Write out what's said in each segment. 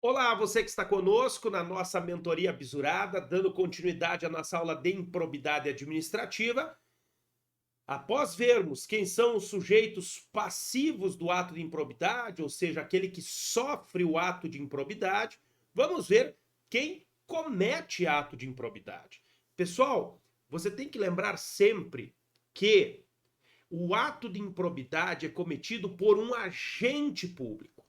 Olá, você que está conosco na nossa mentoria bisurada, dando continuidade à nossa aula de improbidade administrativa. Após vermos quem são os sujeitos passivos do ato de improbidade, ou seja, aquele que sofre o ato de improbidade, vamos ver quem comete ato de improbidade. Pessoal, você tem que lembrar sempre que o ato de improbidade é cometido por um agente público.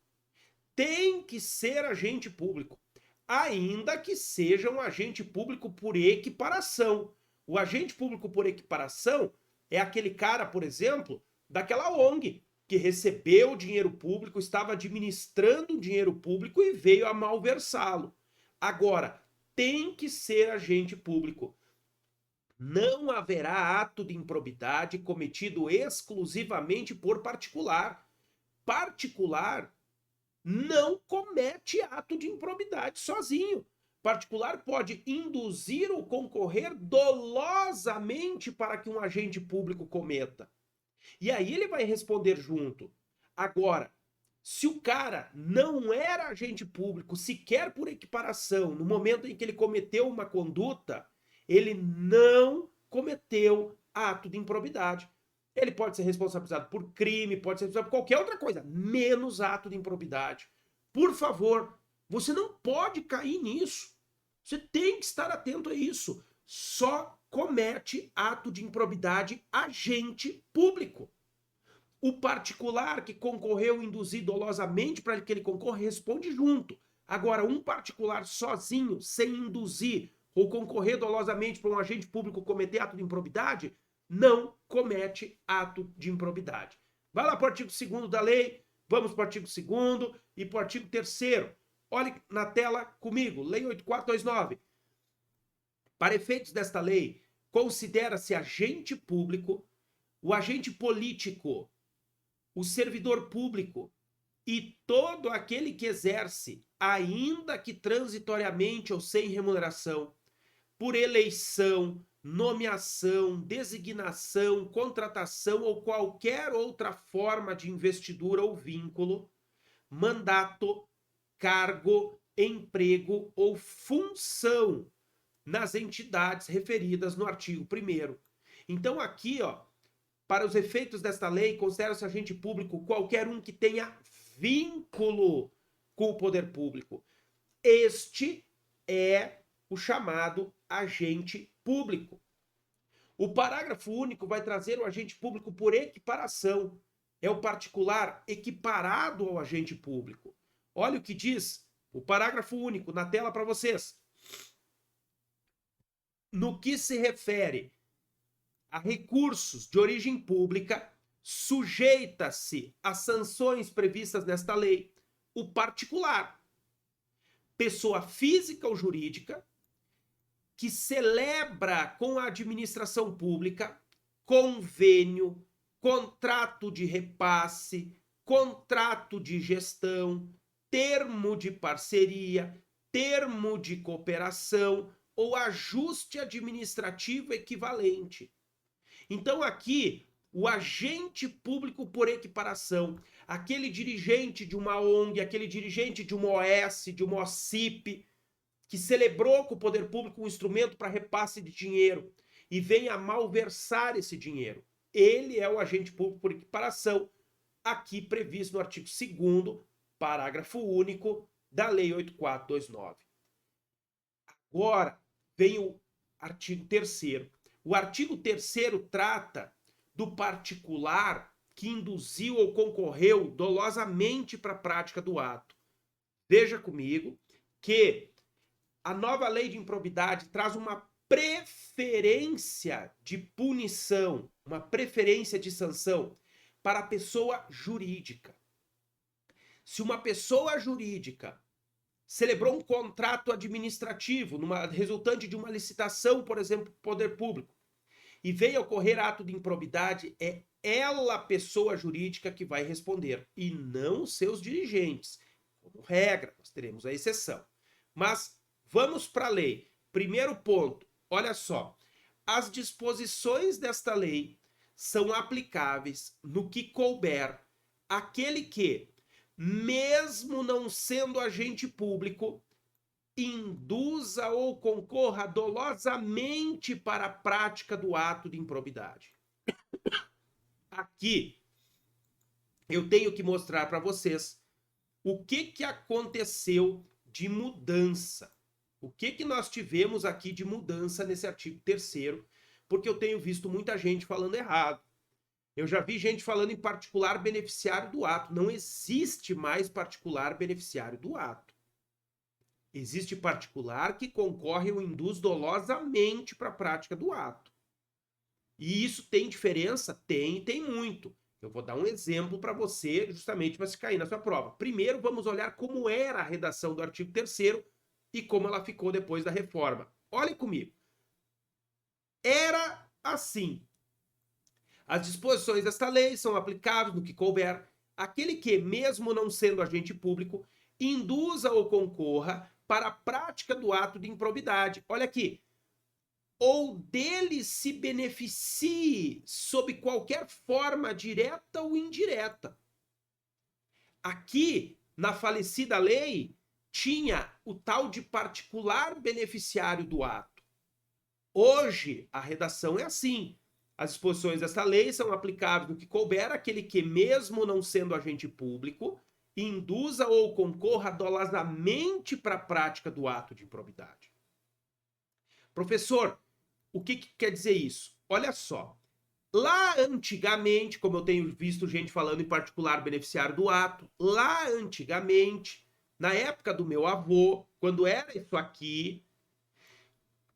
Tem que ser agente público, ainda que seja um agente público por equiparação. O agente público por equiparação é aquele cara, por exemplo, daquela ONG que recebeu dinheiro público, estava administrando dinheiro público e veio a malversá-lo. Agora, tem que ser agente público. Não haverá ato de improbidade cometido exclusivamente por particular. Particular não comete ato de improbidade sozinho. Particular pode induzir ou concorrer dolosamente para que um agente público cometa. E aí ele vai responder junto. Agora, se o cara não era agente público, sequer por equiparação, no momento em que ele cometeu uma conduta, ele não cometeu ato de improbidade. Ele pode ser responsabilizado por crime, pode ser responsabilizado por qualquer outra coisa, menos ato de improbidade. Por favor, você não pode cair nisso. Você tem que estar atento a isso. Só comete ato de improbidade agente público. O particular que concorreu induzir dolosamente para que ele concorra responde junto. Agora, um particular sozinho, sem induzir ou concorrer dolosamente para um agente público cometer ato de improbidade, não comete ato de improbidade. Vai lá para o artigo 2º da lei, vamos para o artigo 2º e para o artigo 3º. Olhe na tela comigo, Lei 8429. Para efeitos desta lei, considera-se agente público o agente político, o servidor público e todo aquele que exerce, ainda que transitoriamente ou sem remuneração, por eleição, nomeação, designação, contratação ou qualquer outra forma de investidura ou vínculo, mandato, cargo, emprego ou função nas entidades referidas no artigo 1º. Então aqui, para os efeitos desta lei, considera-se agente público qualquer um que tenha vínculo com o poder público. Este é o chamado agente público. O parágrafo único vai trazer o agente público por equiparação. É o particular equiparado ao agente público. Olha o que diz o parágrafo único na tela para vocês. No que se refere a recursos de origem pública, sujeita-se às sanções previstas nesta lei o particular, pessoa física ou jurídica, que celebra com a administração pública convênio, contrato de repasse, contrato de gestão, termo de parceria, termo de cooperação ou ajuste administrativo equivalente. Então aqui, o agente público por equiparação, aquele dirigente de uma ONG, aquele dirigente de uma OS, de uma OCIP, que celebrou com o poder público um instrumento para repasse de dinheiro e vem a malversar esse dinheiro. Ele é o agente público por equiparação, aqui previsto no artigo 2º, parágrafo único da Lei 8429. Agora vem o artigo 3º. O artigo 3º trata do particular que induziu ou concorreu dolosamente para a prática do ato. Veja comigo que a nova lei de improbidade traz uma preferência de punição, uma preferência de sanção para a pessoa jurídica. Se uma pessoa jurídica celebrou um contrato administrativo, resultante de uma licitação, por exemplo, poder público, e veio a ocorrer ato de improbidade, é ela, pessoa jurídica, que vai responder, e não seus dirigentes. Como regra, nós teremos a exceção. Mas vamos para a lei. Primeiro ponto, olha só. As disposições desta lei são aplicáveis no que couber aquele que, mesmo não sendo agente público, induza ou concorra dolosamente para a prática do ato de improbidade. Aqui eu tenho que mostrar para vocês o que aconteceu de mudança. O que nós tivemos aqui de mudança nesse artigo 3º, porque eu tenho visto muita gente falando errado. Eu já vi gente falando em particular beneficiário do ato. Não existe mais particular beneficiário do ato. Existe particular que concorre ou induz dolosamente para a prática do ato. E isso tem diferença? Tem, tem muito. Eu vou dar um exemplo para você, justamente para se cair na sua prova. Primeiro, vamos olhar como era a redação do artigo 3º e como ela ficou depois da reforma. Olhem comigo. Era assim. As disposições desta lei são aplicáveis no que couber aquele que, mesmo não sendo agente público, induza ou concorra para a prática do ato de improbidade. Olha aqui. Ou dele se beneficie sob qualquer forma direta ou indireta. Aqui, na falecida lei, tinha o tal de particular beneficiário do ato. Hoje, a redação é assim. As disposições desta lei são aplicáveis no que couber aquele que, mesmo não sendo agente público, induza ou concorra dolosamente para a prática do ato de improbidade. Professor, o que quer dizer isso? Olha só. Lá antigamente, como eu tenho visto gente falando em particular beneficiário do ato, lá antigamente, na época do meu avô, quando era isso aqui,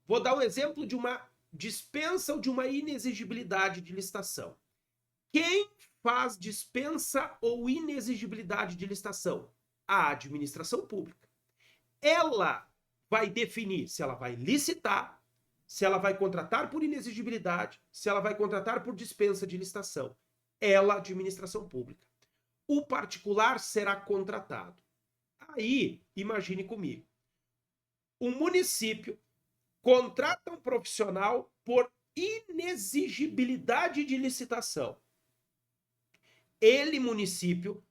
vou dar um exemplo de uma dispensa ou de uma inexigibilidade de licitação. Quem faz dispensa ou inexigibilidade de licitação? A administração pública. Ela vai definir se ela vai licitar, se ela vai contratar por inexigibilidade, se ela vai contratar por dispensa de licitação. Ela, administração pública. O particular será contratado. Aí, imagine comigo. O município contrata um profissional por inexigibilidade de licitação. Ele, município,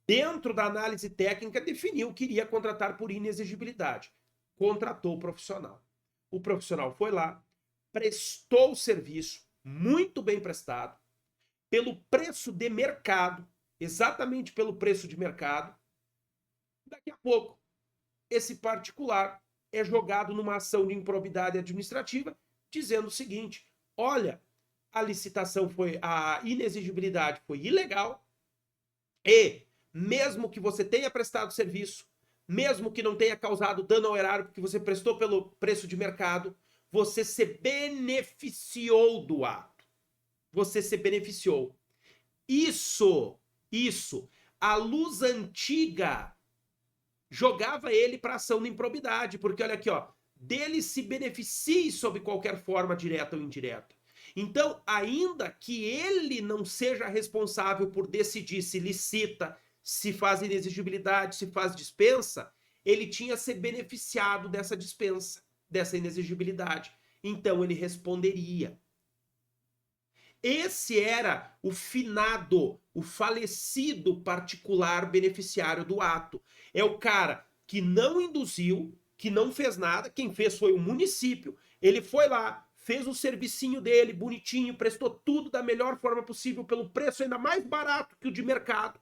dentro da análise técnica, definiu que iria contratar por inexigibilidade. Contratou o profissional. O profissional foi lá, prestou o serviço, muito bem prestado, pelo preço de mercado, exatamente pelo preço de mercado. Daqui a pouco, esse particular é jogado numa ação de improbidade administrativa, dizendo o seguinte: olha, a inexigibilidade foi ilegal e, mesmo que você tenha prestado serviço, mesmo que não tenha causado dano ao erário porque você prestou pelo preço de mercado, você se beneficiou do ato. Você se beneficiou. Isso, a luz antiga jogava ele para ação de improbidade, porque olha aqui, ó, dele se beneficie sob qualquer forma direta ou indireta. Então, ainda que ele não seja responsável por decidir se licita, se faz inexigibilidade, se faz dispensa, ele tinha se beneficiado dessa dispensa, dessa inexigibilidade. Então ele responderia. Esse era o finado, o falecido particular beneficiário do ato. É o cara que não induziu, que não fez nada, quem fez foi o município. Ele foi lá, fez o servicinho dele bonitinho, prestou tudo da melhor forma possível, pelo preço ainda mais barato que o de mercado.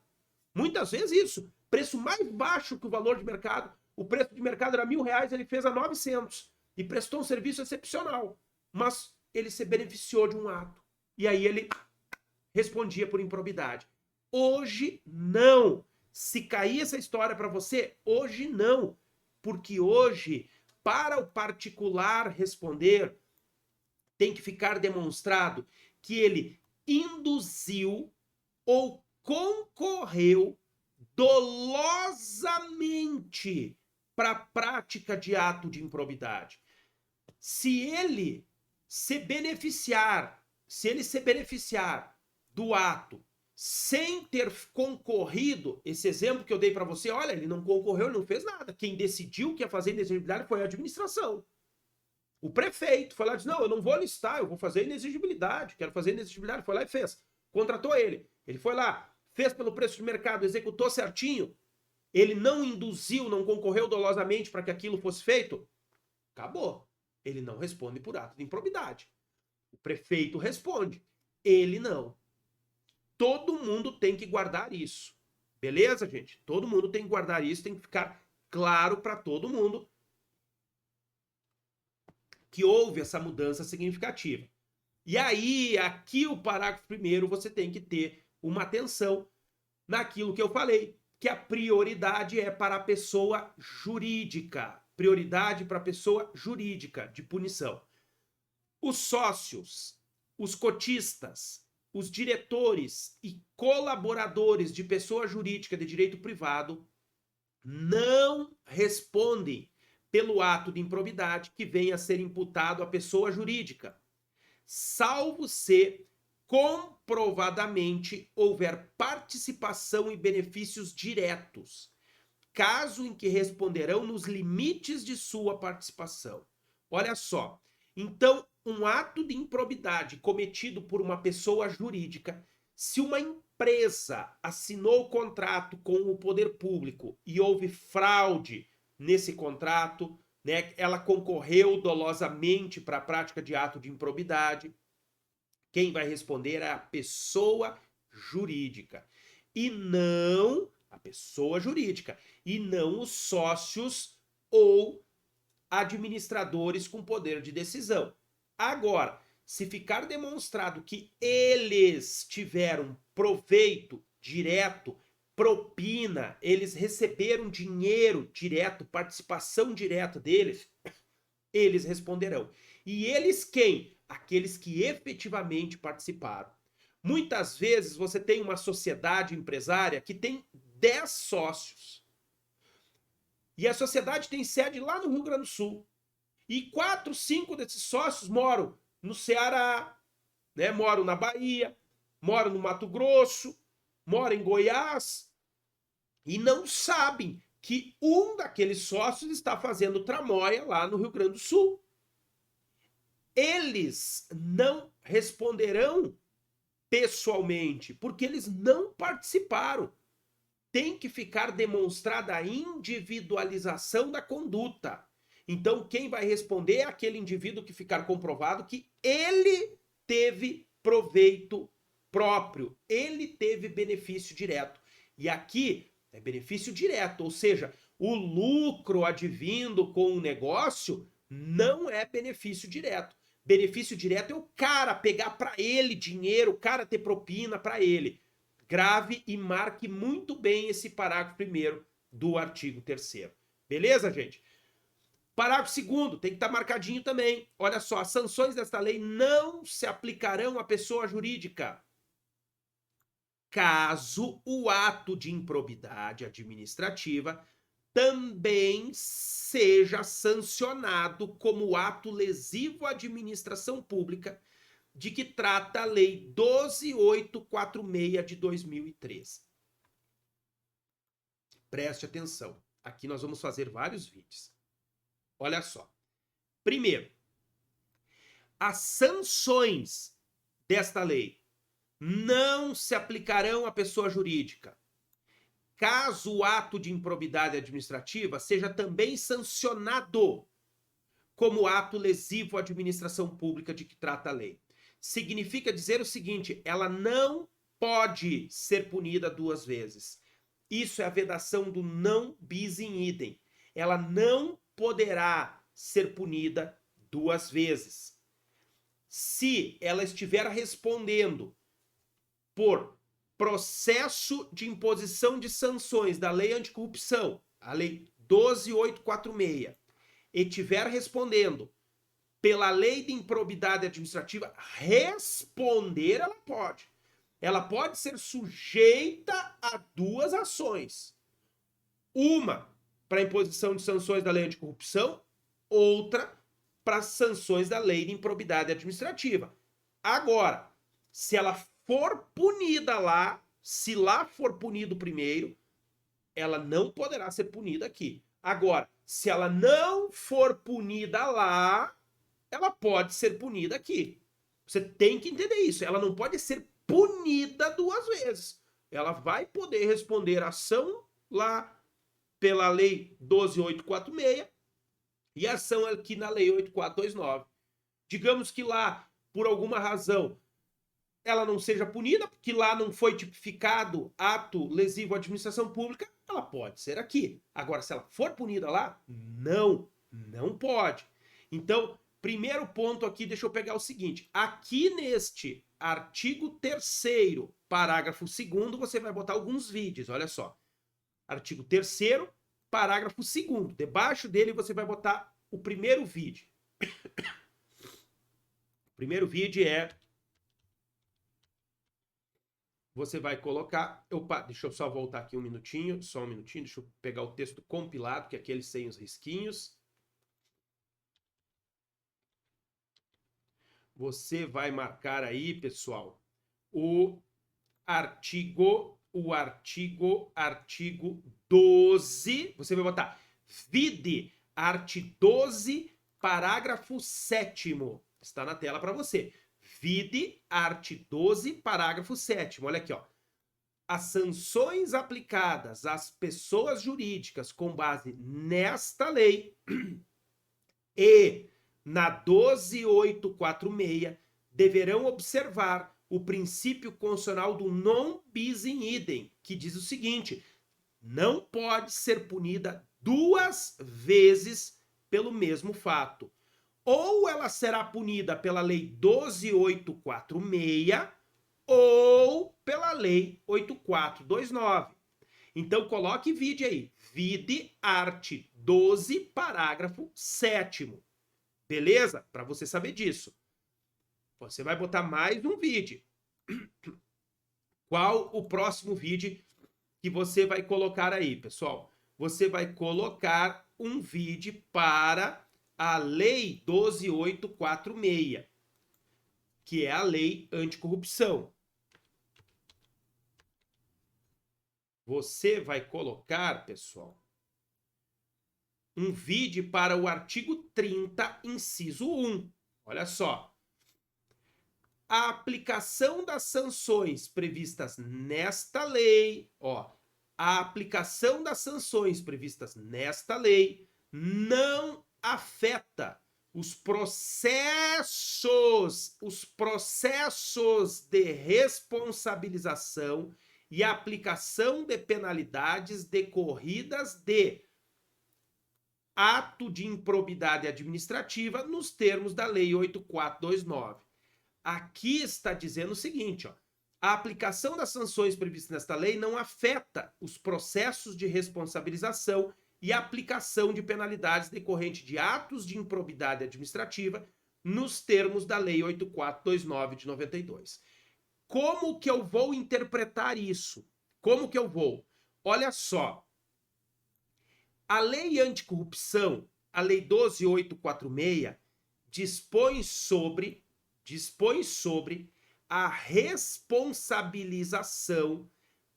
Muitas vezes isso, preço mais baixo que o valor de mercado. O preço de mercado era R$1.000, ele fez a 900 e prestou um serviço excepcional. Mas ele se beneficiou de um ato. E aí ele respondia por improbidade. Hoje, não. Se cair essa história para você, hoje não. Porque hoje, para o particular responder, tem que ficar demonstrado que ele induziu ou concorreu dolosamente para a prática de ato de improbidade. Se ele se beneficiar do ato sem ter concorrido, esse exemplo que eu dei para você, olha, ele não concorreu, ele não fez nada. Quem decidiu que ia fazer inexigibilidade foi a administração. O prefeito foi lá e disse, não, eu não vou listar, eu vou fazer inexigibilidade, quero fazer inexigibilidade. Foi lá e fez. Contratou ele. Ele foi lá, fez pelo preço de mercado, executou certinho, ele não induziu, não concorreu dolosamente para que aquilo fosse feito, acabou. Ele não responde por ato de improbidade. O prefeito responde, ele não. Todo mundo tem que guardar isso. Beleza, gente? Todo mundo tem que guardar isso, tem que ficar claro para todo mundo que houve essa mudança significativa. E aí, aqui o parágrafo primeiro, você tem que ter uma atenção naquilo que eu falei, que a prioridade é para a pessoa jurídica. Prioridade para a pessoa jurídica de punição. Os sócios, os cotistas, os diretores e colaboradores de pessoa jurídica de direito privado não respondem pelo ato de improbidade que venha a ser imputado à pessoa jurídica, salvo se comprovadamente houver participação e benefícios diretos, caso em que responderão nos limites de sua participação. Olha só, então, um ato de improbidade cometido por uma pessoa jurídica, se uma empresa assinou o contrato com o poder público e houve fraude nesse contrato, né, ela concorreu dolosamente para a prática de ato de improbidade, quem vai responder é a pessoa jurídica e não a pessoa jurídica e não os sócios ou administradores com poder de decisão. Agora, se ficar demonstrado que eles tiveram proveito direto, propina, eles receberam dinheiro direto, participação direta deles, eles responderão. E eles quem? Aqueles que efetivamente participaram. Muitas vezes você tem uma sociedade empresária que tem 10 sócios. E a sociedade tem sede lá no Rio Grande do Sul. E 4, 5 desses sócios moram no Ceará, né? Moram na Bahia, moram no Mato Grosso, moram em Goiás e não sabem que um daqueles sócios está fazendo tramóia lá no Rio Grande do Sul. Eles não responderão pessoalmente, porque eles não participaram. Tem que ficar demonstrada a individualização da conduta. Então, quem vai responder é aquele indivíduo que ficar comprovado que ele teve proveito próprio, ele teve benefício direto. E aqui é benefício direto, ou seja, o lucro advindo com o negócio não é benefício direto. Benefício direto é o cara pegar para ele dinheiro, o cara ter propina para ele. Grave e marque muito bem esse parágrafo primeiro do artigo 3º. Beleza, gente? Parágrafo 2º, tem que estar marcadinho também. Olha só, as sanções desta lei não se aplicarão à pessoa jurídica, caso o ato de improbidade administrativa também seja sancionado como ato lesivo à administração pública, de que trata a Lei 12.846 de 2013. Preste atenção, aqui nós vamos fazer vários vídeos. Olha só. Primeiro, as sanções desta lei não se aplicarão à pessoa jurídica, caso o ato de improbidade administrativa seja também sancionado como ato lesivo à administração pública de que trata a lei. Significa dizer o seguinte, ela não pode ser punida 2 vezes. Isso é a vedação do não bis in idem. Ela não poderá ser punida 2 vezes. Se ela estiver respondendo por processo de imposição de sanções da Lei Anticorrupção, a Lei 12.846, e estiver respondendo pela Lei de Improbidade Administrativa, responder ela pode. Ela pode ser sujeita a 2 ações. Uma para imposição de sanções da Lei Anticorrupção, outra para sanções da Lei de Improbidade Administrativa. Agora, se ela for punida lá, se lá for punido primeiro, ela não poderá ser punida aqui. Agora, se ela não for punida lá, ela pode ser punida aqui. Você tem que entender isso. Ela não pode ser punida 2 vezes. ela vai poder responder ação lá pela Lei 12.846 e ação aqui na Lei 8.429. Digamos que lá, por alguma razão, ela não seja punida, porque lá não foi tipificado ato lesivo à administração pública, ela pode ser aqui. Agora, se ela for punida lá, não pode. Então, primeiro ponto aqui, deixa eu pegar o seguinte. Aqui neste artigo 3º, parágrafo 2º, você vai botar alguns vídeos, olha só. Artigo 3º, parágrafo 2º. Debaixo dele você vai botar o primeiro vídeo. O primeiro vídeo é... Você vai colocar... Opa, deixa eu só voltar aqui um minutinho, só um minutinho, deixa eu pegar o texto compilado, que é aquele sem os risquinhos. Você vai marcar aí, pessoal, o artigo 12, você vai botar vide art. 12, parágrafo 7º. Está na tela para você. Vide art. 12, parágrafo 7º. Olha aqui, ó. As sanções aplicadas às pessoas jurídicas com base nesta lei e na 12.846 deverão observar o princípio constitucional do non bis in idem, que diz o seguinte: não pode ser punida duas vezes pelo mesmo fato. Ou ela será punida pela Lei 12.846 ou pela Lei 8.429. Então coloque vídeo aí. Vide art. 12, parágrafo 7º. Beleza? Para você saber disso. Você vai botar mais um vídeo. Qual o próximo vídeo que você vai colocar aí, pessoal? Você vai colocar um vídeo para a Lei 12.846, que é a Lei Anticorrupção. Você vai colocar, pessoal, um vídeo para o artigo 30, inciso 1. Olha só. A aplicação das sanções previstas nesta lei, ó, a aplicação das sanções previstas nesta lei não afeta os processos de responsabilização e aplicação de penalidades decorridas de ato de improbidade administrativa nos termos da Lei 8.429. Aqui está dizendo o seguinte, ó, a aplicação das sanções previstas nesta lei não afeta os processos de responsabilização e aplicação de penalidades decorrentes de atos de improbidade administrativa nos termos da Lei 8.429 de 92. Como que eu vou interpretar isso? Como que eu vou? Olha só. A Lei Anticorrupção, a Lei 12.846, dispõe sobre a responsabilização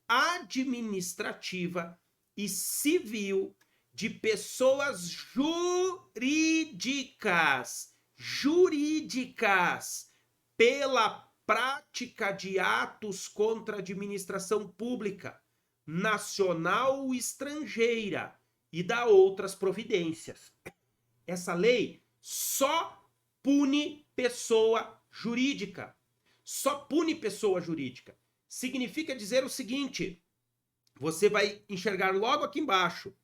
administrativa e civil de pessoas jurídicas pela prática de atos contra a administração pública, nacional ou estrangeira, e dá outras providências. Essa lei só pune pessoa jurídica. Só pune pessoa jurídica. Significa dizer o seguinte, você vai enxergar logo aqui embaixo.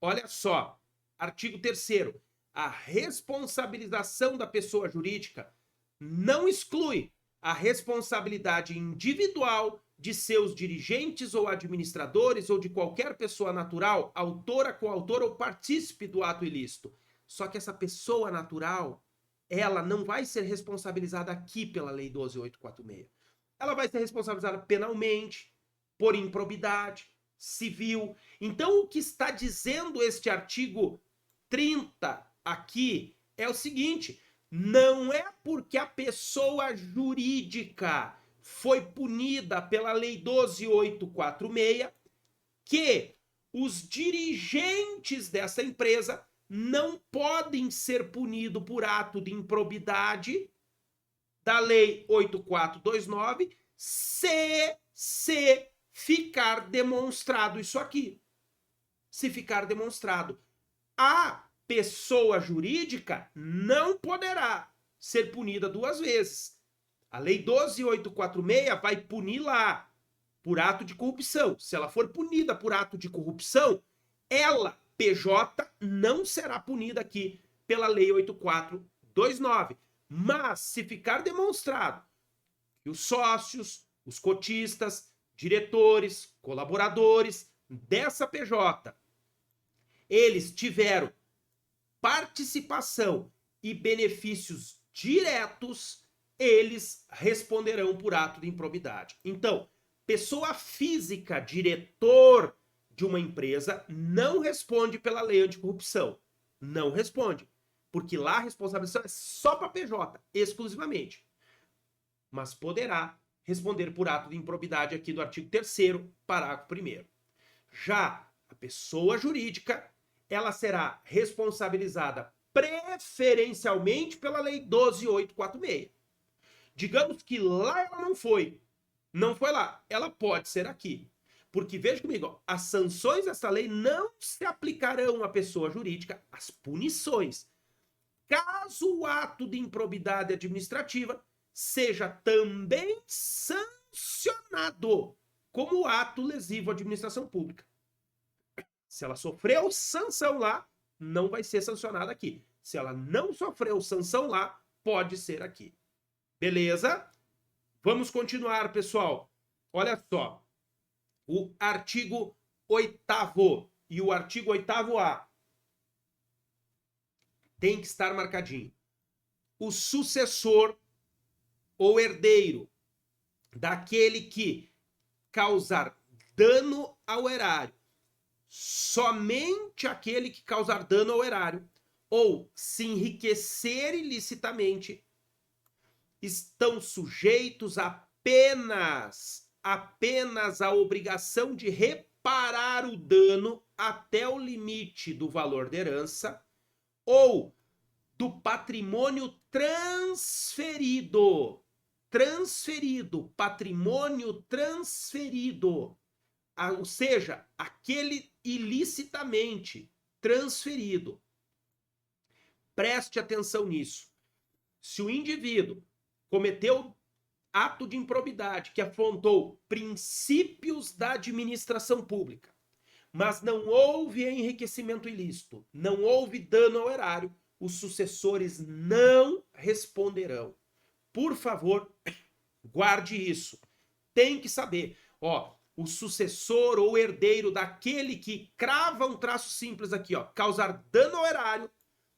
Olha só, artigo 3º. A responsabilização da pessoa jurídica não exclui a responsabilidade individual de seus dirigentes ou administradores ou de qualquer pessoa natural, autora, coautora ou partícipe do ato ilícito. Só que essa pessoa natural, ela não vai ser responsabilizada aqui pela Lei 12.846. Ela vai ser responsabilizada penalmente, por improbidade, civil. Então, o que está dizendo este artigo 30 aqui é o seguinte: não é porque a pessoa jurídica foi punida pela Lei 12.846 que os dirigentes dessa empresa não podem ser punidos por ato de improbidade da Lei 8.429 se ficar demonstrado isso aqui. Se ficar demonstrado, a pessoa jurídica não poderá ser punida duas vezes. A Lei 12.846 vai punir lá por ato de corrupção. Se ela for punida por ato de corrupção, ela, PJ, não será punida aqui pela Lei 8.429. Mas, se ficar demonstrado que os sócios, os cotistas, diretores, colaboradores dessa PJ, eles tiveram participação e benefícios diretos, eles responderão por ato de improbidade. Então, pessoa física, diretor de uma empresa, não responde pela lei anticorrupção. Não responde. Porque lá a responsabilização é só para PJ, exclusivamente. Mas poderá responder por ato de improbidade aqui do artigo 3º, parágrafo 1º. Já a pessoa jurídica, ela será responsabilizada preferencialmente pela Lei 12.846. Digamos que lá ela não foi lá, ela pode ser aqui. Porque, veja comigo, ó, as sanções dessa lei não se aplicarão à pessoa jurídica, as punições. Caso o ato de improbidade administrativa seja também sancionado como ato lesivo à administração pública. Se ela sofreu sanção lá, não vai ser sancionada aqui. Se ela não sofreu sanção lá, pode ser aqui. Beleza? Vamos continuar, pessoal. Olha só. O artigo 8º e o artigo 8º-A tem que estar marcadinho. O sucessor ou herdeiro daquele que causar dano ao erário, somente aquele que causar dano ao erário ou se enriquecer ilicitamente, estão sujeitos apenas à obrigação de reparar o dano até o limite do valor da herança ou do patrimônio transferido. Patrimônio transferido. Ou seja, aquele ilicitamente transferido. Preste atenção nisso. Se o indivíduo cometeu ato de improbidade que afrontou princípios da administração pública, mas não houve enriquecimento ilícito, não houve dano ao erário, os sucessores não responderão. Por favor, guarde isso. Tem que saber, ó, o sucessor ou herdeiro daquele que crava um traço simples aqui, ó, causar dano ao erário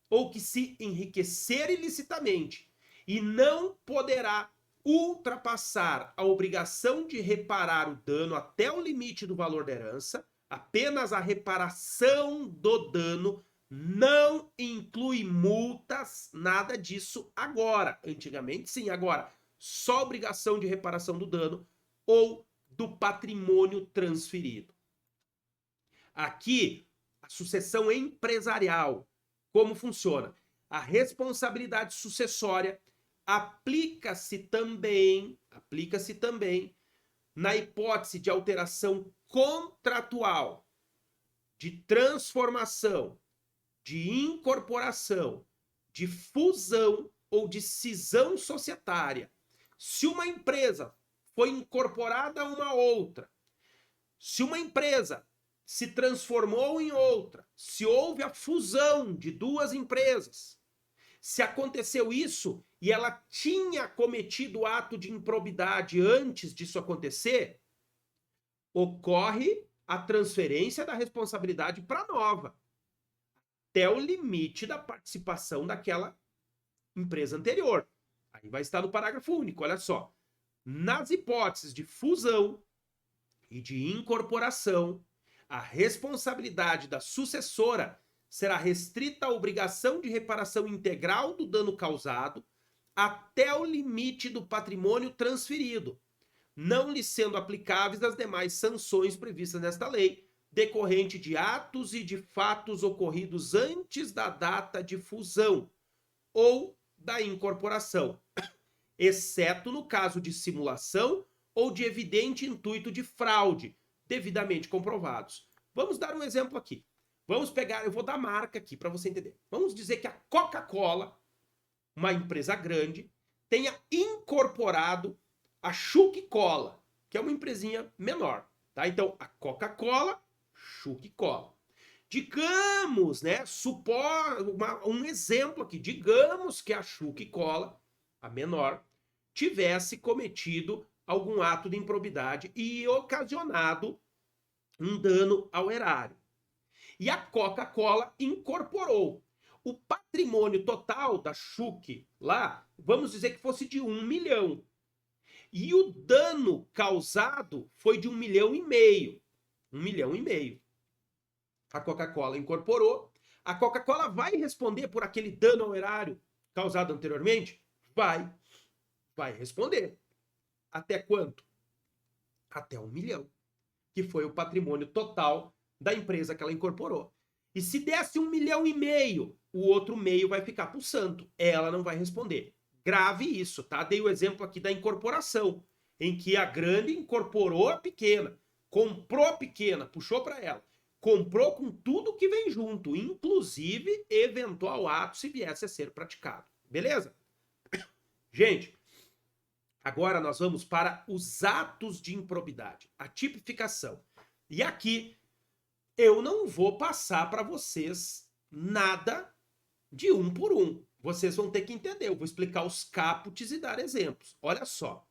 ou que se enriquecer ilicitamente e não poderá ultrapassar a obrigação de reparar o dano até o limite do valor da herança, apenas a reparação do dano não inclui multas, nada disso agora. Antigamente sim, agora só obrigação de reparação do dano ou do patrimônio transferido. Aqui, a sucessão empresarial, como funciona? A responsabilidade sucessória aplica-se também na hipótese de alteração contratual, de transformação, de incorporação, de fusão ou de cisão societária. Se uma empresa foi incorporada a uma outra, se uma empresa se transformou em outra, se houve a fusão de duas empresas, se aconteceu isso e ela tinha cometido ato de improbidade antes disso acontecer, ocorre a transferência da responsabilidade para a nova, até o limite da participação daquela empresa anterior. Aí vai estar no parágrafo único, olha só. Nas hipóteses de fusão e de incorporação, a responsabilidade da sucessora será restrita à obrigação de reparação integral do dano causado até o limite do patrimônio transferido, não lhe sendo aplicáveis as demais sanções previstas nesta lei, decorrente de atos e de fatos ocorridos antes da data de fusão ou da incorporação, exceto no caso de simulação ou de evidente intuito de fraude, devidamente comprovados. Vamos dar um exemplo aqui. Vamos pegar, eu vou dar marca aqui para você entender. Vamos dizer que a Coca-Cola, uma empresa grande, tenha incorporado a Chuck Cola, que é uma empresinha menor, tá? Então, a Coca-Cola, Chuck Cola. Digamos, né, um exemplo aqui, digamos que a Chuck Cola, a menor, tivesse cometido algum ato de improbidade e ocasionado um dano ao erário. E a Coca-Cola incorporou. O patrimônio total da Chuck lá, vamos dizer que fosse de 1 milhão. E o dano causado foi de 1,5 milhão. 1,5 milhão. A Coca-Cola incorporou. A Coca-Cola vai responder por aquele dano ao erário causado anteriormente? Vai responder. Até quanto? Até 1 milhão. Que foi o patrimônio total da empresa que ela incorporou. E se desse 1,5 milhão, o outro meio vai ficar pro santo. Ela não vai responder. Grave isso, tá? Dei o exemplo aqui da incorporação, em que a grande incorporou a pequena, comprou a pequena, puxou para ela, comprou com tudo que vem junto, inclusive eventual ato se viesse a ser praticado. Beleza? Gente, agora nós vamos para os atos de improbidade, a tipificação. E aqui eu não vou passar para vocês nada de um por um. Vocês vão ter que entender. Eu vou explicar os caputes e dar exemplos. Olha só.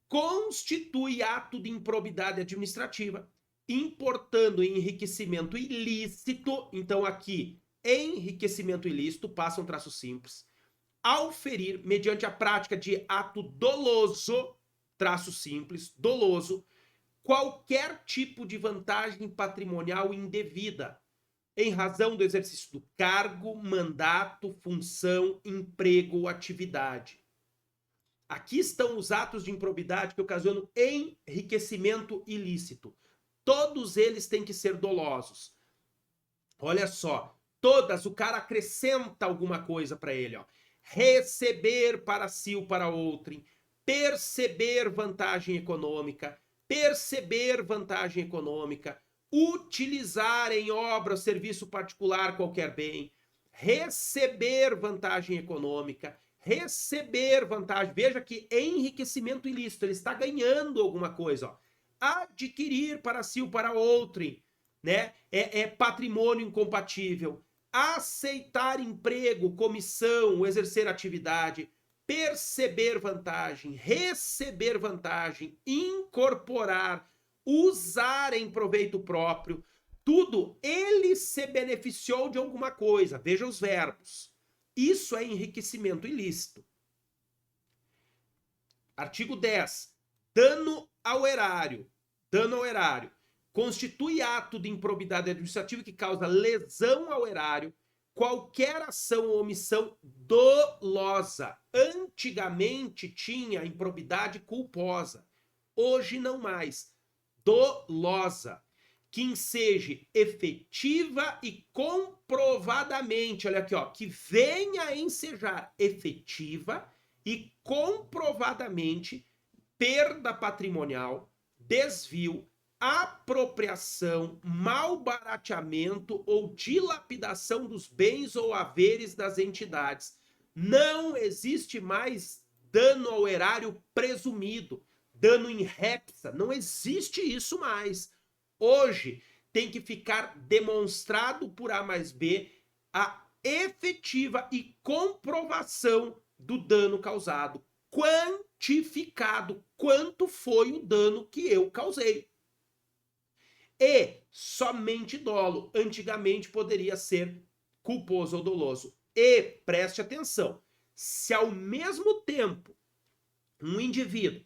Constitui ato de improbidade administrativa, importando enriquecimento ilícito. Então aqui, enriquecimento ilícito, passa um traço simples. Ao ferir, mediante a prática de ato doloso, traço simples, doloso, qualquer tipo de vantagem patrimonial indevida, em razão do exercício do cargo, mandato, função, emprego ou atividade. Aqui estão os atos de improbidade que ocasionam enriquecimento ilícito. Todos eles têm que ser dolosos. Olha só, todas, o cara acrescenta alguma coisa para ele, ó. Receber para si ou para outrem, perceber vantagem econômica, utilizar em obra ou serviço particular qualquer bem, receber vantagem econômica, receber vantagem, veja que enriquecimento ilícito, ele está ganhando alguma coisa, ó. Adquirir para si ou para outrem, né? É patrimônio incompatível, aceitar emprego, comissão, exercer atividade, perceber vantagem, receber vantagem, incorporar, usar em proveito próprio, tudo, ele se beneficiou de alguma coisa. Veja os verbos. Isso é enriquecimento ilícito. Artigo 10. Dano ao erário. Dano ao erário. Constitui ato de improbidade administrativa que causa lesão ao erário, qualquer ação ou omissão dolosa. Antigamente tinha improbidade culposa. Hoje não mais. Dolosa. Que enseje efetiva e comprovadamente, olha aqui, ó, que venha a ensejar efetiva e comprovadamente perda patrimonial, desvio, apropriação, malbarateamento ou dilapidação dos bens ou haveres das entidades. Não existe mais dano ao erário presumido, dano in repsa, não existe isso mais. Hoje tem que ficar demonstrado por A mais B a efetiva e comprovação do dano causado, quantificado, quanto foi o dano que eu causei. E somente dolo, antigamente poderia ser culposo ou doloso. E preste atenção, se ao mesmo tempo um indivíduo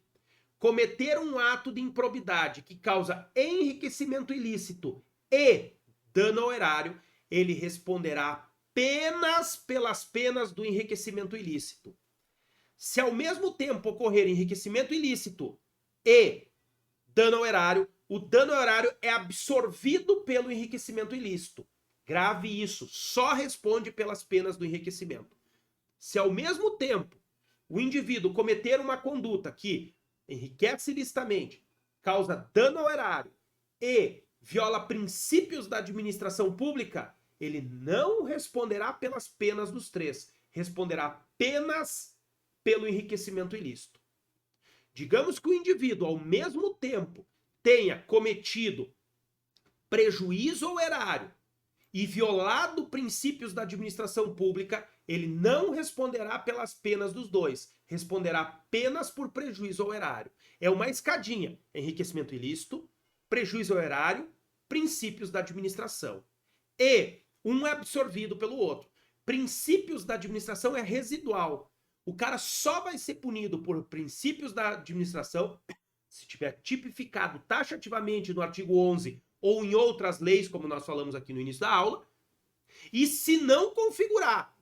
cometer um ato de improbidade que causa enriquecimento ilícito e dano ao erário, ele responderá apenas pelas penas do enriquecimento ilícito. Se ao mesmo tempo ocorrer enriquecimento ilícito e dano ao erário, o dano ao erário é absorvido pelo enriquecimento ilícito. Grave isso, só responde pelas penas do enriquecimento. Se ao mesmo tempo o indivíduo cometer uma conduta que enriquece ilicitamente, causa dano ao erário e viola princípios da administração pública, ele não responderá pelas penas dos 3, responderá apenas pelo enriquecimento ilícito. Digamos que o indivíduo, ao mesmo tempo, tenha cometido prejuízo ao erário e violado princípios da administração pública, ele não responderá pelas penas dos 2, responderá apenas por prejuízo ao erário. É uma escadinha: enriquecimento ilícito, prejuízo ao erário, princípios da administração. E um é absorvido pelo outro. Princípios da administração é residual. O cara só vai ser punido por princípios da administração se tiver tipificado taxativamente no artigo 11 ou em outras leis, como nós falamos aqui no início da aula, e se não configurar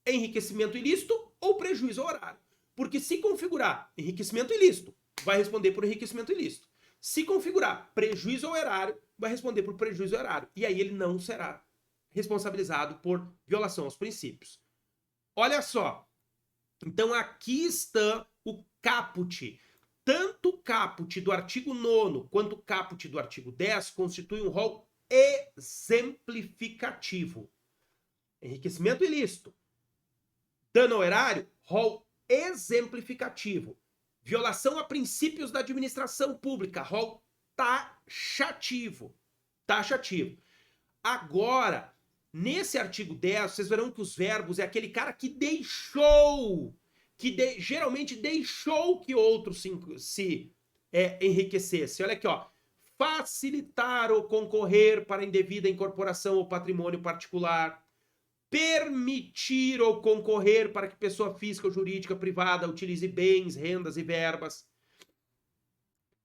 enriquecimento ilícito ou prejuízo ao erário. Porque se configurar enriquecimento ilícito, vai responder por enriquecimento ilícito. Se configurar prejuízo ao erário, vai responder por prejuízo ao erário. E aí ele não será responsabilizado por violação aos princípios. Olha só. Então aqui está o caput. Tanto o caput do artigo 9º quanto o caput do artigo 10 constituem um rol exemplificativo. Enriquecimento ilícito. Dano ao erário, rol exemplificativo. Violação a princípios da administração pública, rol taxativo. Taxativo. Agora, nesse artigo 10, vocês verão que os verbos é aquele cara que deixou, geralmente deixou que outro se enriquecesse. Olha aqui, ó. Facilitar ou concorrer para indevida incorporação ao patrimônio particular. Permitir ou concorrer para que pessoa física ou jurídica privada utilize bens, rendas e verbas.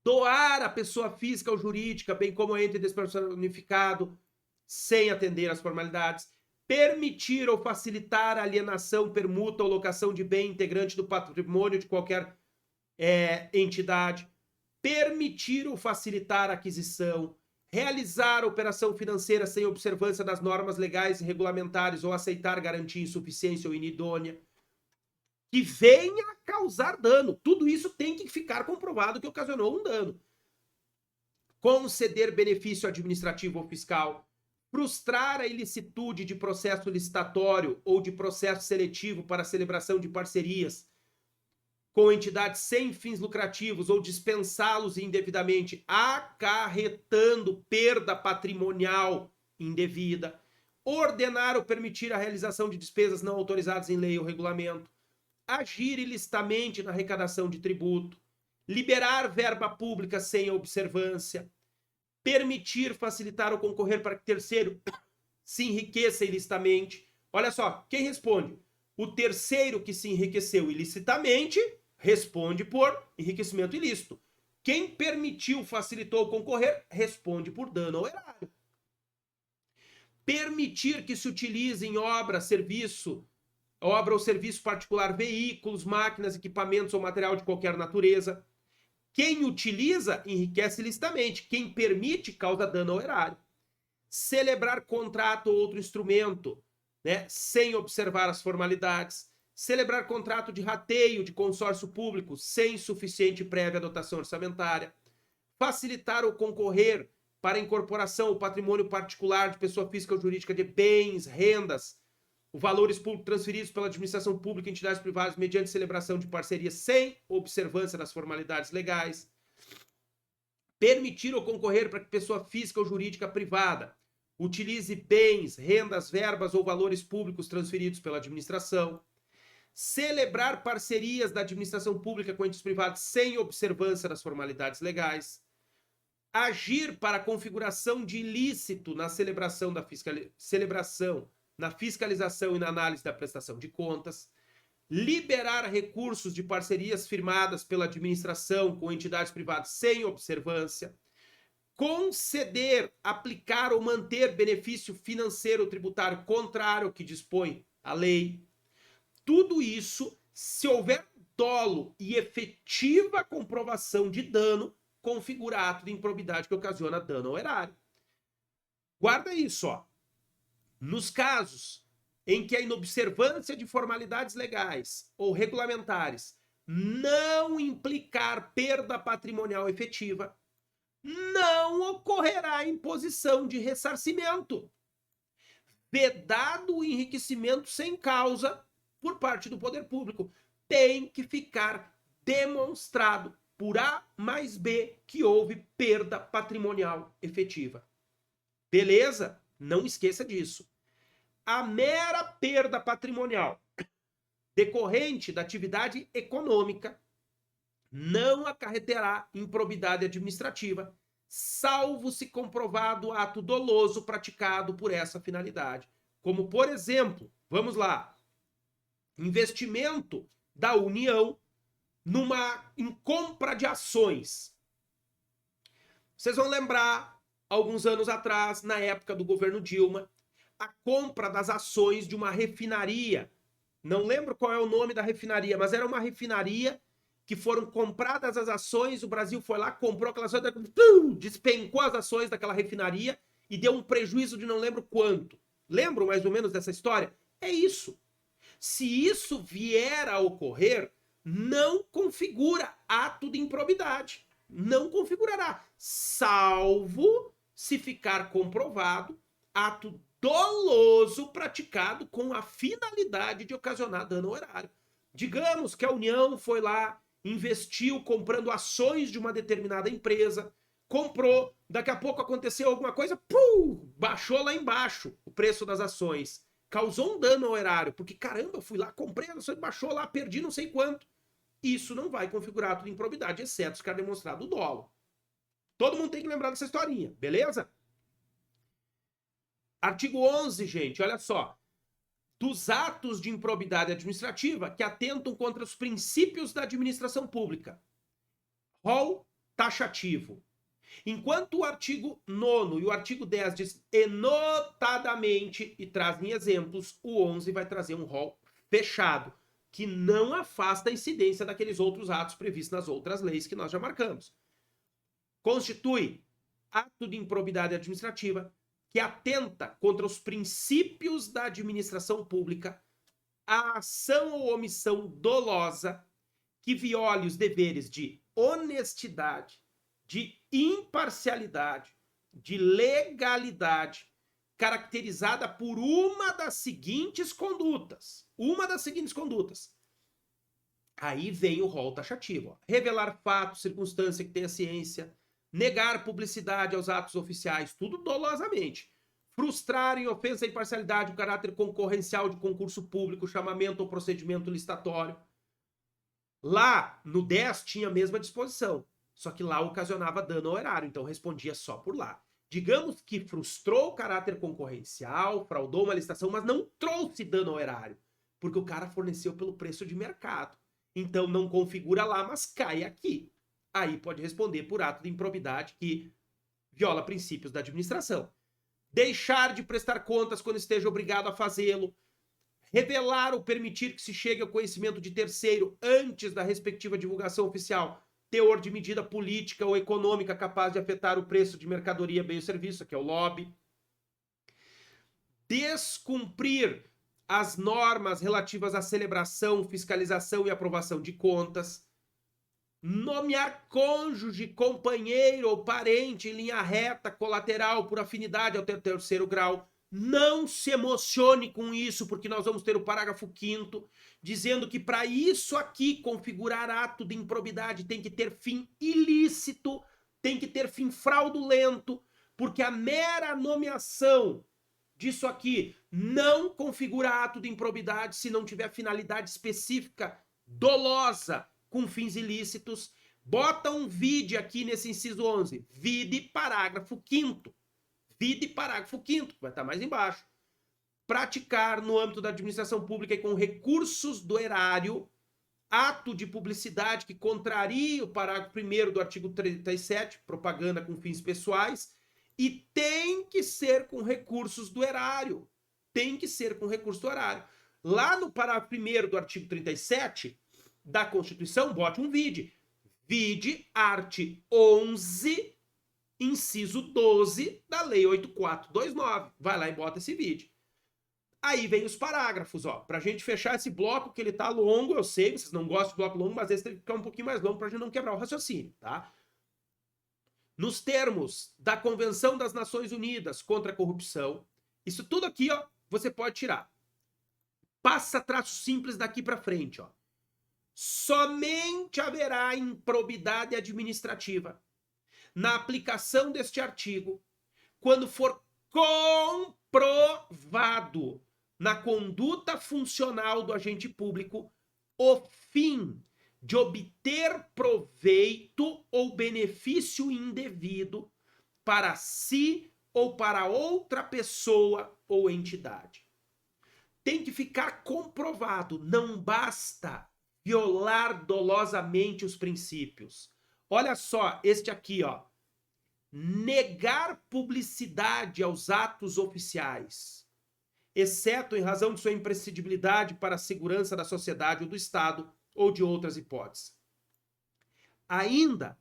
Doar a pessoa física ou jurídica, bem como ente despersonificado, sem atender às formalidades. Permitir ou facilitar a alienação, permuta ou locação de bem integrante do patrimônio de qualquer entidade. Permitir ou facilitar a aquisição. Realizar operação financeira sem observância das normas legais e regulamentares ou aceitar garantia insuficiência ou inidônea que venha a causar dano. Tudo isso tem que ficar comprovado que ocasionou um dano. Conceder benefício administrativo ou fiscal. Frustrar a ilicitude de processo licitatório ou de processo seletivo para celebração de parcerias com entidades sem fins lucrativos ou dispensá-los indevidamente, acarretando perda patrimonial indevida, ordenar ou permitir a realização de despesas não autorizadas em lei ou regulamento, agir ilicitamente na arrecadação de tributo, liberar verba pública sem observância, permitir, facilitar ou concorrer para que terceiro se enriqueça ilicitamente. Olha só, quem responde? O terceiro que se enriqueceu ilicitamente responde por enriquecimento ilícito. Quem permitiu, facilitou concorrer, responde por dano ao erário. Permitir que se utilize em obra ou serviço particular, veículos, máquinas, equipamentos ou material de qualquer natureza. Quem utiliza, enriquece ilicitamente. Quem permite, causa dano ao erário. Celebrar contrato ou outro instrumento, sem observar as formalidades. Celebrar contrato de rateio de consórcio público sem suficiente prévia dotação orçamentária. Facilitar ou concorrer para incorporação ao patrimônio particular de pessoa física ou jurídica de bens, rendas, valores públicos transferidos pela administração pública em entidades privadas mediante celebração de parceria sem observância das formalidades legais. Permitir ou concorrer para que pessoa física ou jurídica privada utilize bens, rendas, verbas ou valores públicos transferidos pela administração. Celebrar parcerias da administração pública com entes privados sem observância das formalidades legais. Agir para a configuração de ilícito na na fiscalização e na análise da prestação de contas. Liberar recursos de parcerias firmadas pela administração com entidades privadas sem observância. Conceder, aplicar ou manter benefício financeiro ou tributário contrário ao que dispõe a lei. Tudo isso, se houver dolo e efetiva comprovação de dano, configura ato de improbidade que ocasiona dano ao erário. Guarda isso, ó. Nos casos em que a inobservância de formalidades legais ou regulamentares não implicar perda patrimonial efetiva, não ocorrerá imposição de ressarcimento, vedado o enriquecimento sem causa por parte do poder público. Tem que ficar demonstrado por A mais B que houve perda patrimonial efetiva. Beleza? Não esqueça disso. A mera perda patrimonial decorrente da atividade econômica não acarreterá improbidade administrativa, salvo se comprovado ato doloso praticado por essa finalidade. Como, por exemplo, vamos lá, investimento da União em compra de ações. Vocês vão lembrar, alguns anos atrás, na época do governo Dilma, a compra das ações de uma refinaria. Não lembro qual é o nome da refinaria, mas era uma refinaria que foram compradas as ações, o Brasil foi lá, comprou aquelas ações, despencou as ações daquela refinaria e deu um prejuízo de não lembro quanto. Lembram mais ou menos dessa história? É isso. Se isso vier a ocorrer, não configura ato de improbidade. Não configurará, salvo se ficar comprovado ato doloso praticado com a finalidade de ocasionar dano ao erário. Digamos que a União foi lá, investiu comprando ações de uma determinada empresa, comprou, daqui a pouco aconteceu alguma coisa, baixou lá embaixo o preço das ações. Causou um dano ao erário, porque caramba, eu fui lá, comprei as ações, baixou lá, perdi não sei quanto. Isso não vai configurar ato de improbidade, exceto se ficar demonstrado o dolo. Todo mundo tem que lembrar dessa historinha, beleza? Artigo 11, gente, olha só. Dos atos de improbidade administrativa que atentam contra os princípios da administração pública. Rol taxativo. Enquanto o artigo 9º e o artigo 10 diz enotadamente e trazem exemplos, o 11 vai trazer um rol fechado, que não afasta a incidência daqueles outros atos previstos nas outras leis que nós já marcamos. Constitui ato de improbidade administrativa que atenta contra os princípios da administração pública, a ação ou omissão dolosa que viole os deveres de honestidade, de imparcialidade, de legalidade, caracterizada por uma das seguintes condutas. Uma das seguintes condutas. Aí vem o rol taxativo. Ó. Revelar fato, circunstância que tenha ciência, negar publicidade aos atos oficiais, tudo dolosamente. Frustrar em ofensa à imparcialidade o caráter concorrencial de concurso público, chamamento ou procedimento licitatório. Lá, no 10, tinha a mesma disposição, só que lá ocasionava dano ao erário, então respondia só por lá. Digamos que frustrou o caráter concorrencial, fraudou uma licitação, mas não trouxe dano ao erário, porque o cara forneceu pelo preço de mercado. Então não configura lá, mas cai aqui. Aí pode responder por ato de improbidade que viola princípios da administração. Deixar de prestar contas quando esteja obrigado a fazê-lo. Revelar ou permitir que se chegue ao conhecimento de terceiro antes da respectiva divulgação oficial teor de medida política ou econômica capaz de afetar o preço de mercadoria, bem ou serviço, que é o lobby. Descumprir as normas relativas à celebração, fiscalização e aprovação de contas. Nomear cônjuge, companheiro ou parente em linha reta, colateral, por afinidade ao terceiro grau. Não se emocione com isso, porque nós vamos ter o parágrafo 5º dizendo que para isso aqui configurar ato de improbidade tem que ter fim ilícito, tem que ter fim fraudulento, porque a mera nomeação disso aqui não configura ato de improbidade se não tiver finalidade específica dolosa com fins ilícitos. Bota um vide aqui nesse inciso 11, vide parágrafo 5º. Vide parágrafo 5º, vai estar mais embaixo. Praticar no âmbito da administração pública e com recursos do erário ato de publicidade que contraria o parágrafo 1º do artigo 37, propaganda com fins pessoais, e tem que ser com recursos do erário. Tem que ser com recurso do erário. Lá no parágrafo 1º do artigo 37 da Constituição, bote um vide. Vide art. 11, inciso 12 da Lei 8429. Vai lá e bota esse vídeo. Aí vem os parágrafos, ó, pra gente fechar esse bloco, que ele tá longo, eu sei, vocês não gostam de bloco longo, mas esse tem que ficar um pouquinho mais longo pra gente não quebrar o raciocínio, tá? Nos termos da Convenção das Nações Unidas contra a Corrupção, isso tudo aqui, ó, você pode tirar. Passa traço simples daqui pra frente, ó. Somente haverá improbidade administrativa na aplicação deste artigo quando for comprovado na conduta funcional do agente público o fim de obter proveito ou benefício indevido para si ou para outra pessoa ou entidade. Tem que ficar comprovado, não basta violar dolosamente os princípios. Olha só, este aqui, ó. Negar publicidade aos atos oficiais, exceto em razão de sua imprescindibilidade para a segurança da sociedade ou do Estado ou de outras hipóteses. Ainda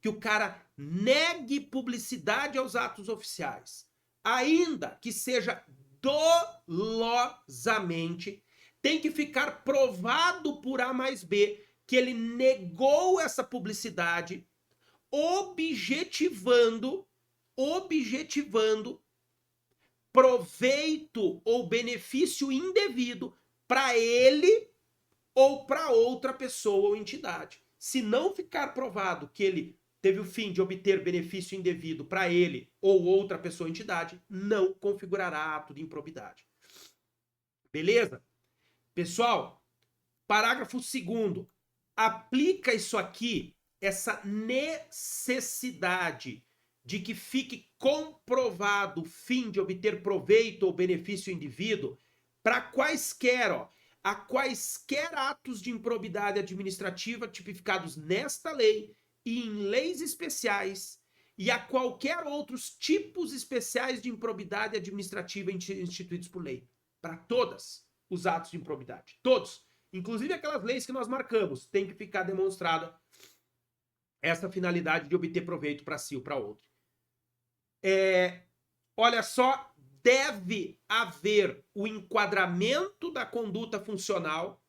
que o cara negue publicidade aos atos oficiais, ainda que seja dolosamente, tem que ficar provado por A mais B que ele negou essa publicidade, objetivando proveito ou benefício indevido para ele ou para outra pessoa ou entidade. Se não ficar provado que ele teve o fim de obter benefício indevido para ele ou outra pessoa ou entidade, não configurará ato de improbidade. Beleza? Pessoal, parágrafo 2º. Aplica isso aqui, essa necessidade de que fique comprovado o fim de obter proveito ou benefício indivíduo para quaisquer, ó, a quaisquer atos de improbidade administrativa tipificados nesta lei e em leis especiais e a qualquer outros tipos especiais de improbidade administrativa instituídos por lei. Para todos os atos de improbidade. Todos. Inclusive aquelas leis que nós marcamos. Tem que ficar demonstrada essa finalidade de obter proveito para si ou para outro. Olha só, deve haver o enquadramento da conduta funcional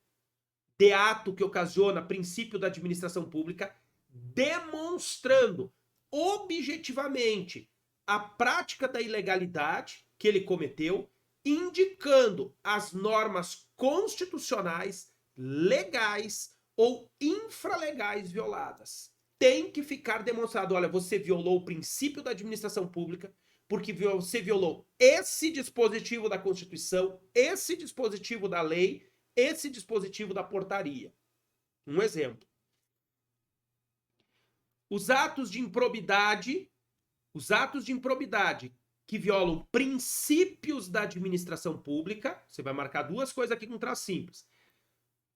de ato que ocasiona princípio da administração pública, demonstrando objetivamente a prática da ilegalidade que ele cometeu, indicando as normas constitucionais, legais ou infralegais violadas. Tem que ficar demonstrado, olha, você violou o princípio da administração pública, porque você violou esse dispositivo da Constituição, esse dispositivo da lei, esse dispositivo da portaria. Um exemplo. Os atos de improbidade que violam princípios da administração pública, você vai marcar duas coisas aqui com traço simples,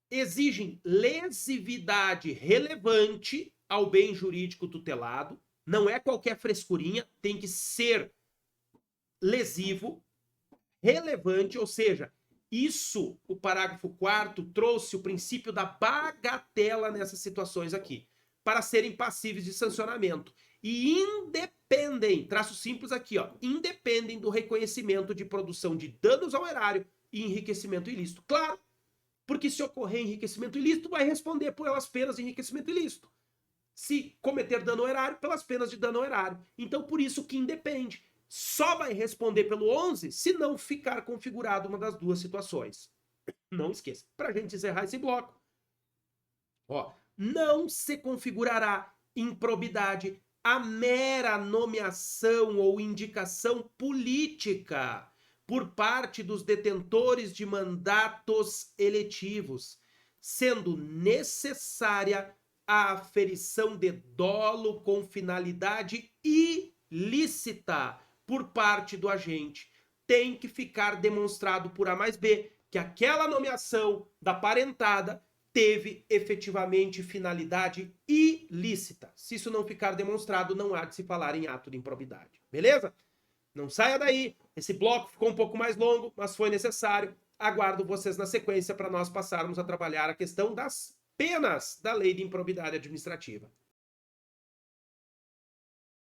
exigem lesividade relevante ao bem jurídico tutelado, não é qualquer frescurinha, tem que ser lesivo, relevante, ou seja, isso, o parágrafo 4º trouxe o princípio da bagatela nessas situações aqui, para serem passíveis de sancionamento. E independem, traço simples aqui, ó, independem do reconhecimento de produção de danos ao erário e enriquecimento ilícito. Claro, porque se ocorrer enriquecimento ilícito, vai responder pelas penas de enriquecimento ilícito. Se cometer dano ao erário, pelas penas de dano ao erário. Então, por isso que independe. Só vai responder pelo 11 se não ficar configurado uma das duas situações. Não esqueça. Para a gente encerrar esse bloco, ó, não se configurará improbidade a mera nomeação ou indicação política por parte dos detentores de mandatos eletivos, sendo necessária a aferição de dolo com finalidade ilícita por parte do agente. Tem que ficar demonstrado por A mais B que aquela nomeação da parentada teve efetivamente finalidade ilícita. Se isso não ficar demonstrado, não há de se falar em ato de improbidade. Beleza? Não saia daí. Esse bloco ficou um pouco mais longo, mas foi necessário. Aguardo vocês na sequência para nós passarmos a trabalhar a questão das penas da Lei de Improbidade Administrativa.